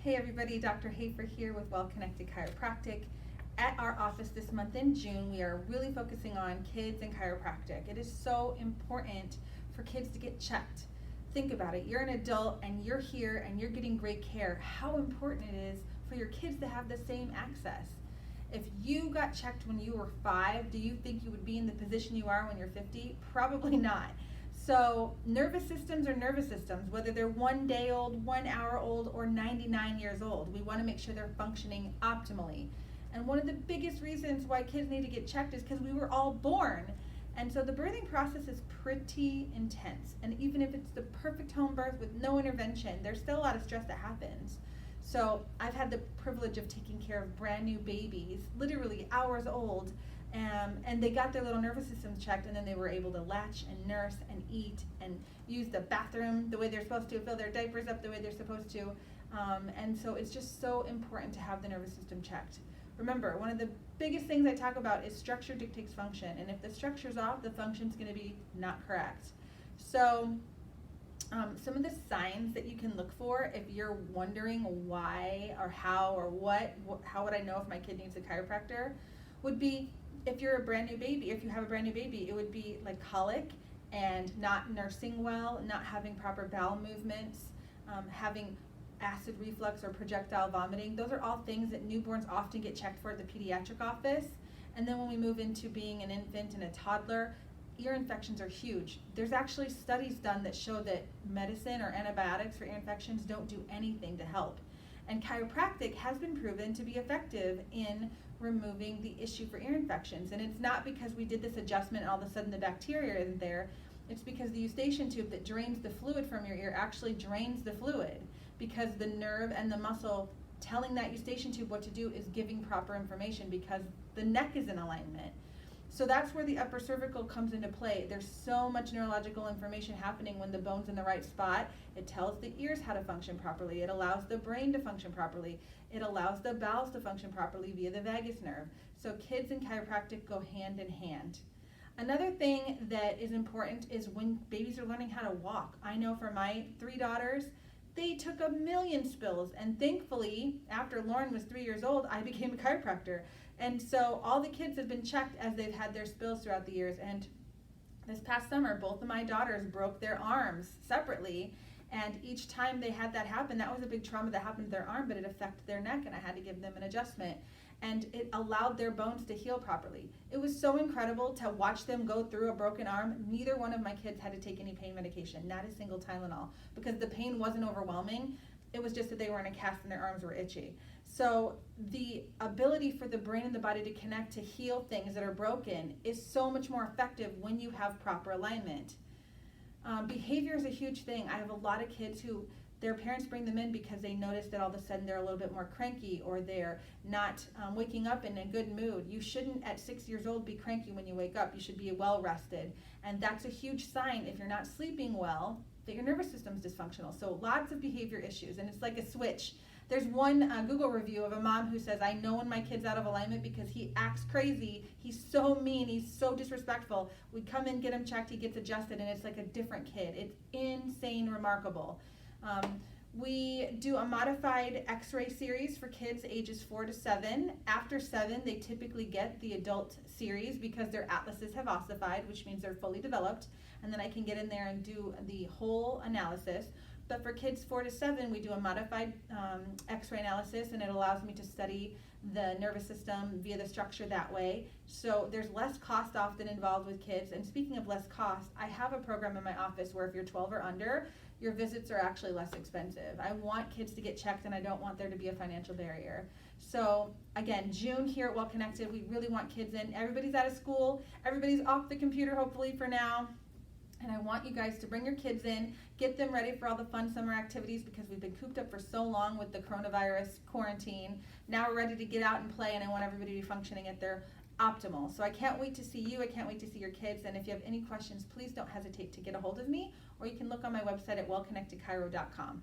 Hey everybody, Dr. Hafer here with Well Connected Chiropractic. At our office this month in June, we are really focusing on kids and chiropractic. It is so important for kids to get checked. Think about it, you're an adult and you're here and you're getting great care. How important it is for your kids to have the same access. If you got checked when you were 5, do you think you would be in the position you are when you're 50? Probably not. So nervous systems are nervous systems, whether they're 1 day old, 1 hour old, or 99 years old. We want to make sure they're functioning optimally. And one of the biggest reasons why kids need to get checked is because we were all born. And so the birthing process is pretty intense. And even if it's the perfect home birth with no intervention, there's still a lot of stress that happens. So I've had the privilege of taking care of brand new babies, literally hours old, and they got their little nervous systems checked, and then they were able to latch and nurse and eat and use the bathroom the way they're supposed to, fill their diapers up the way they're supposed to. And so it's just so important to have the nervous system checked. Remember, one of the biggest things I talk about is structure dictates function, and if the structure's off, the function's going to be not correct. So some of the signs that you can look for if you're wondering why or how or how would I know if my kid needs a chiropractor would be, if you're a brand new baby, if you have a brand new baby, it would be like colic and not nursing well, not having proper bowel movements, having acid reflux or projectile vomiting. Those are all things that newborns often get checked for at the pediatric office. And then when we move into being an infant and a toddler, ear infections are huge. There's actually studies done that show that medicine or antibiotics for ear infections don't do anything to help. And chiropractic has been proven to be effective in removing the issue for ear infections. And it's not because we did this adjustment and all of a sudden the bacteria isn't there. It's because the eustachian tube that drains the fluid from your ear actually drains the fluid, because the nerve and the muscle telling that eustachian tube what to do is giving proper information because the neck is in alignment. So that's where the upper cervical comes into play. There's so much neurological information happening when the bone's in the right spot. It tells the ears how to function properly. It allows the brain to function properly. It allows the bowels to function properly via the vagus nerve. So kids and chiropractic go hand in hand. Another thing that is important is when babies are learning how to walk. I know for my 3 daughters, they took a million spills, and thankfully, after Lauren was 3 years old, I became a chiropractor. And so all the kids have been checked as they've had their spills throughout the years. And this past summer, both of my daughters broke their arms separately. And each time they had that happen, that was a big trauma that happened to their arm, but it affected their neck, and I had to give them an adjustment. And it allowed their bones to heal properly. It was so incredible to watch them go through a broken arm. Neither one of my kids had to take any pain medication, not a single Tylenol, because the pain wasn't overwhelming. It was just that they were in a cast and their arms were itchy. So the ability for the brain and the body to connect to heal things that are broken is so much more effective when you have proper alignment. Behavior is a huge thing. I have a lot of kids who their parents bring them in because they notice that all of a sudden they're a little bit more cranky, or they're not waking up in a good mood. You shouldn't at 6 years old be cranky when you wake up. You should be well rested. And that's a huge sign, if you're not sleeping well, that your nervous system is dysfunctional. So lots of behavior issues, and it's like a switch. There's one Google review of a mom who says, I know when my kid's out of alignment because he acts crazy. He's so mean. He's so disrespectful. We come in, get him checked, he gets adjusted, and it's like a different kid. It's insane, remarkable. We do a modified x-ray series for kids ages 4 to 7. After 7, they typically get the adult series because their atlases have ossified, which means they're fully developed. And then I can get in there and do the whole analysis. But for kids 4 to 7, we do a modified x-ray analysis, and it allows me to study the nervous system via the structure that way. So there's less cost often involved with kids. And speaking of less cost, I have a program in my office where if you're 12 or under, your visits are actually less expensive. I want kids to get checked, and I don't want there to be a financial barrier. So again, June here at Well Connected, we really want kids in. Everybody's out of school. Everybody's off the computer, hopefully, for now. And I want you guys to bring your kids in, get them ready for all the fun summer activities, because we've been cooped up for so long with the coronavirus quarantine. Now we're ready to get out and play, and I want everybody to be functioning at their optimal. So I can't wait to see you. I can't wait to see your kids. And if you have any questions, please don't hesitate to get a hold of me, or you can look on my website at wellconnectedchiro.com.